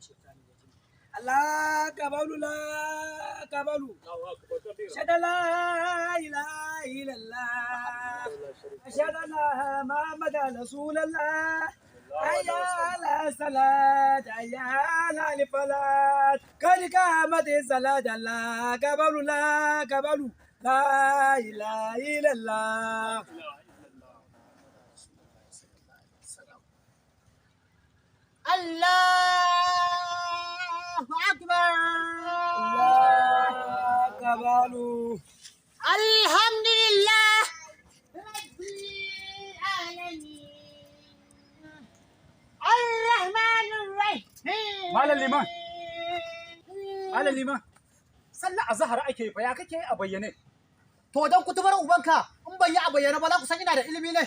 الشيطان الرجيم الله كبالو لا كبالو أشهد أن لا إله إلا الله أشهد أن محمدا رسول الله حي على الصلاة حي على الفلاح قد قامت الصلاة الله كبالو لا كبالو لا إله إلا الله الله أكبر الله كبالو الحمد لله رب العالمين الرحمن الرحيم Malam Liman. Malam Liman. Sallah azhar ake fa ya kake a bayyane. to dan kutubar ubanka in ban yi a bayyana ba za ku san ina da ilimi ne